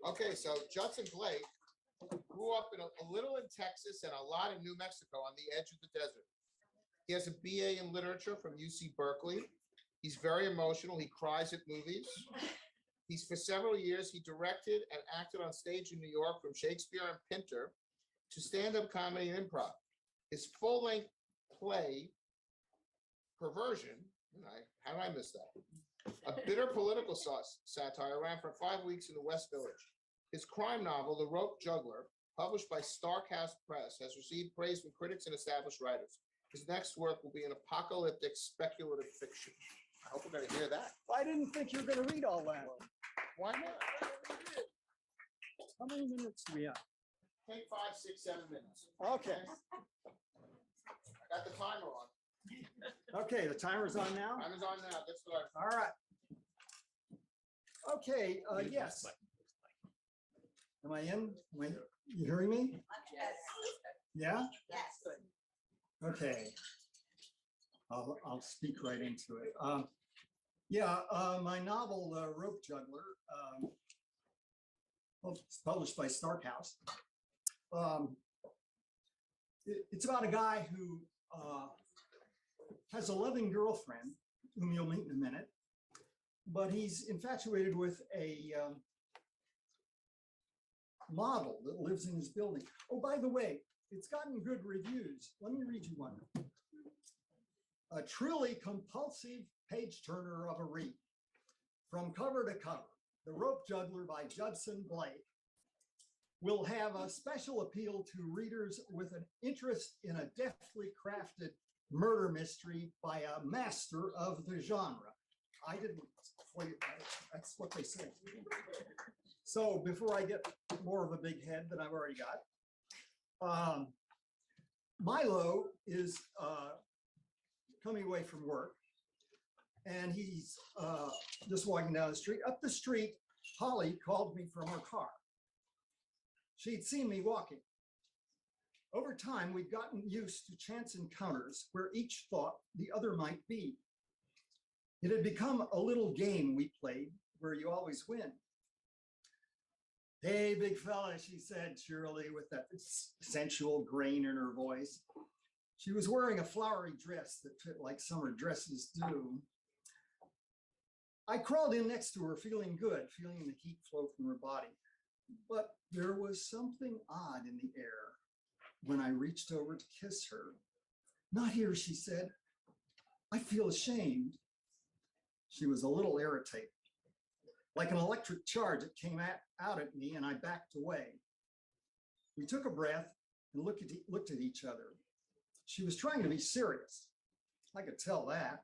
Okay, so Judson Blake grew up a little in Texas and a lot in New Mexico on the edge of the desert. He has a BA in literature from UC Berkeley. He's very emotional. He cries at movies. For several years, he directed and acted on stage in New York from Shakespeare and Pinter to stand-up comedy and improv. His full-length play, Perversion, how did I miss that? A bitter political satire, ran for 5 weeks in the West Village. His crime novel, The Rope Juggler, published by Starcast Press, has received praise from critics and established writers. His next work will be an apocalyptic speculative fiction. I hope we're going to hear that. I didn't think you were going to read all that. Why not? How many minutes do we have? Take 5, 6, 7 minutes. Okay. I got the timer on. Okay, the timer's on now? Timer's on now. Let's start. All right. Okay, yes. Am I in? You hearing me? Yes. Yeah? Yes. Okay. I'll speak right into it. My novel, Rope Juggler, it's published by Starkhouse. It's about a guy who has a loving girlfriend, whom you'll meet in a minute, but he's infatuated with a model that lives in his building. Oh, by the way, it's gotten good reviews. Let me read you one. A truly compulsive page turner of a read. From cover to cover, The Rope Juggler by Judson Blake will have a special appeal to readers with an interest in a deftly crafted murder mystery by a master of the genre. I didn't, that's what they say. So before I get more of a big head than I've already got, Milo is coming away from work, and he's just walking down the street. Up the street, Holly called me from her car. She'd seen me walking. Over time, we'd gotten used to chance encounters where each thought the other might be. It had become a little game we played where you always win. Hey, big fella, she said cheerily with that sensual grain in her voice. She was wearing a flowery dress that fit like summer dresses do. I crawled in next to her, feeling good, feeling the heat flow from her body. But there was something odd in the air when I reached over to kiss her. Not here, she said. I feel ashamed. She was a little irritated. Like an electric charge, it came out at me, and I backed away. We took a breath and looked at each other. She was trying to be serious. I could tell that.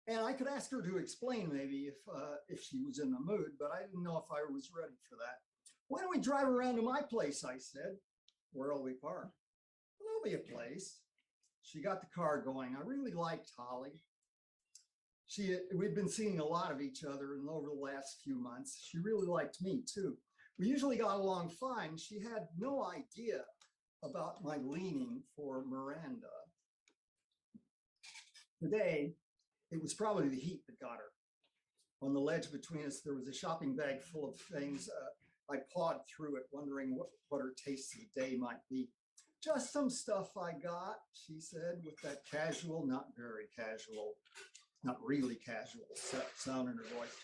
And I could ask her to explain maybe if she was in the mood, but I didn't know if I was ready for that. Why don't we drive around to my place, I said. Where'll we park? There'll be a place. She got the car going. I really liked Holly. We'd been seeing a lot of each other over the last few months. She really liked me too. We usually got along fine. She had no idea about my leaning for Miranda. Today, it was probably the heat that got her. On the ledge between us, there was a shopping bag full of things. I pawed through it, wondering what her tasty day might be. Just some stuff I got, she said, with that casual, not very casual, not really casual sound in her voice.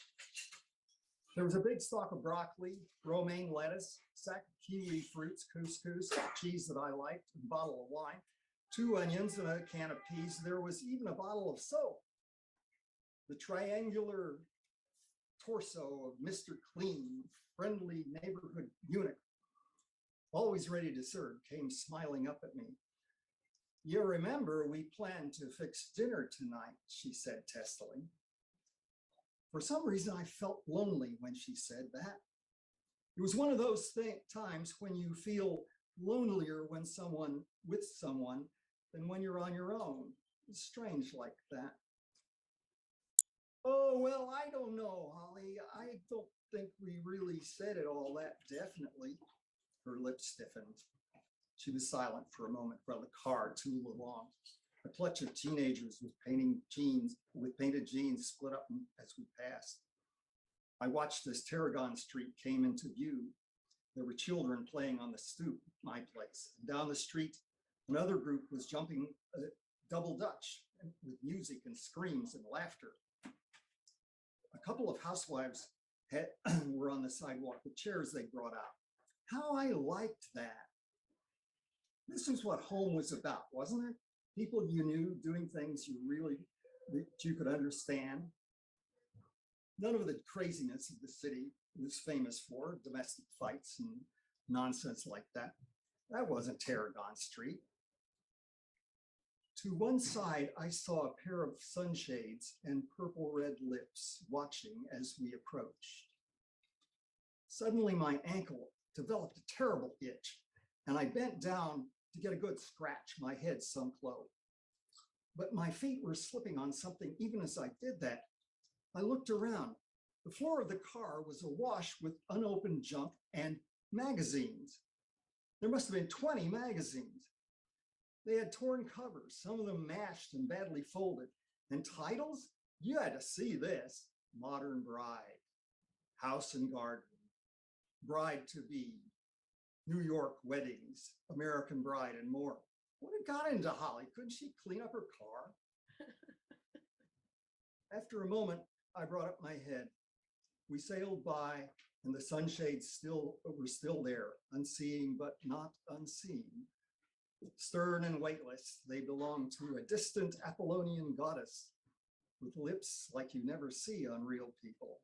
There was a big stalk of broccoli, romaine lettuce, sack of kiwi fruits, couscous, cheese that I liked, a bottle of wine, 2 onions and a can of peas. There was even a bottle of soap. The triangular torso of Mr. Clean, friendly neighborhood eunuch, always ready to serve, came smiling up at me. You remember we planned to fix dinner tonight, she said testily. For some reason, I felt lonely when she said that. It was one of those times when you feel lonelier when with someone than when you're on your own. It's strange like that. Oh, well, I don't know, Holly. I don't think we really said it all that definitely. Her lips stiffened. She was silent for a moment while the car tooled along. A clutch of teenagers with painted jeans split up as we passed. I watched as Tarragon Street came into view. There were children playing on the stoop, my place. Down the street, another group was jumping double Dutch with music and screams and laughter. A couple of housewives were on the sidewalk with chairs they brought out. How I liked that. This is what home was about, wasn't it? People you knew doing things that you could understand. None of the craziness of the city was famous for, domestic fights and nonsense like that. That wasn't Tarragon Street. To one side, I saw a pair of sunshades and purple red lips watching as we approached. Suddenly, my ankle developed a terrible itch, and I bent down to get a good scratch, my head sunk low. But my feet were slipping on something even as I did that. I looked around. The floor of the car was awash with unopened junk and magazines. There must have been 20 magazines. They had torn covers, some of them mashed and badly folded. And titles? You had to see this. Modern Bride, House and Garden, Bride to Be, New York Weddings, American Bride, and more. What had got into Holly? Couldn't she clean up her car? After a moment, I brought up my head. We sailed by, and the sunshades were still there, unseeing but not unseen. Stern and weightless, they belonged to a distant Apollonian goddess with lips like you never see on real people.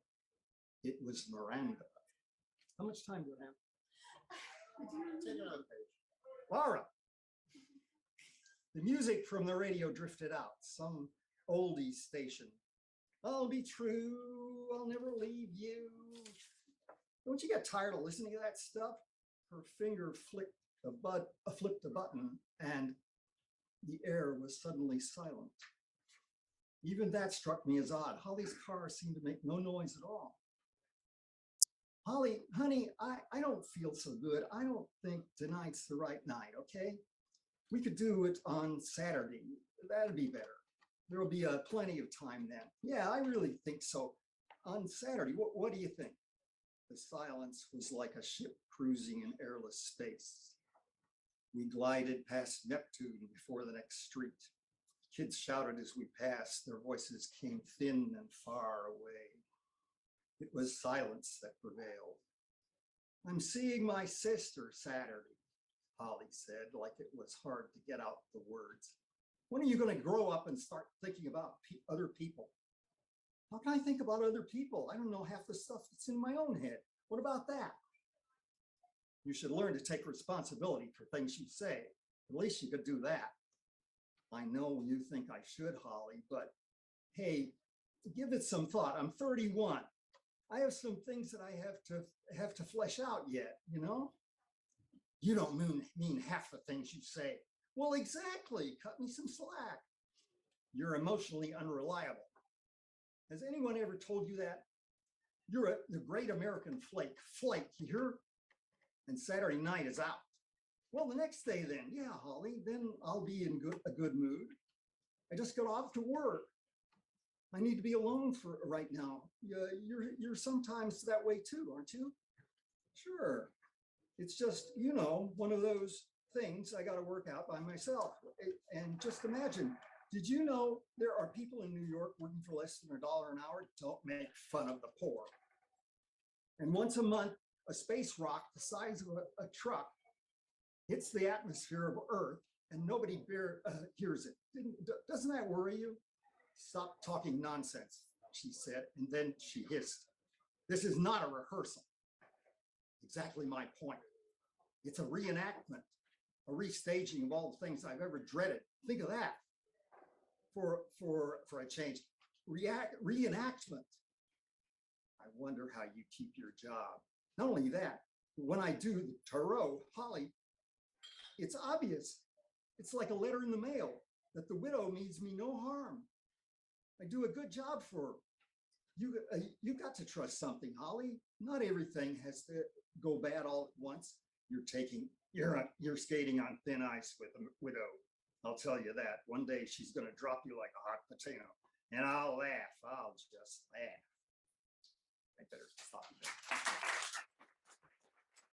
It was Miranda. How much time do I have? Take another page. Laura. The music from the radio drifted out, some oldie station. I'll be true, I'll never leave you. Don't you get tired of listening to that stuff? Her finger flicked a button and the air was suddenly silent. Even that struck me as odd. Holly's car seemed to make no noise at all. Holly, honey, I don't feel so good. I don't think tonight's the right night, okay? We could do it on Saturday. That'd be better. There'll be plenty of time then. Yeah, I really think so. On Saturday, what do you think? The silence was like a ship cruising in airless space. We glided past Neptune before the next street. Kids shouted as we passed. Their voices came thin and far away. It was silence that prevailed. I'm seeing my sister Saturday, Holly said, like it was hard to get out the words. When are you going to grow up and start thinking about other people? How can I think about other people? I don't know half the stuff that's in my own head. What about that? You should learn to take responsibility for things you say. At least you could do that. I know you think I should, Holly, but hey, give it some thought. I'm 31. I have some things that I have to flesh out yet, you know? You don't mean half the things you say. Well, exactly. Cut me some slack. You're emotionally unreliable. Has anyone ever told you that? You're the great American flake. Flake, you hear? And Saturday night is out. Well, the next day then, yeah, Holly, then I'll be in a good mood. I just got off to work. I need to be alone for right now. You're sometimes that way too, aren't you? Sure. It's just, you know, one of those things I got to work out by myself. And just imagine, did you know there are people in New York working for less than $1 an hour? Don't make fun of the poor. And once a month, a space rock the size of a truck hits the atmosphere of Earth and nobody hears it. Doesn't that worry you? Stop talking nonsense, she said, and then she hissed. This is not a rehearsal. Exactly my point. It's a reenactment, a restaging of all the things I've ever dreaded. Think of that for a change. Reenactment. I wonder how you keep your job. Not only that, when I do the tarot, Holly, it's obvious. It's like a letter in the mail that the widow means me no harm. I do a good job for her. You got to trust something, Holly. Not everything has to go bad all at once. You're skating on thin ice with a widow. I'll tell you that. One day she's going to drop you like a hot potato, and I'll laugh. I'll just laugh. I better fun.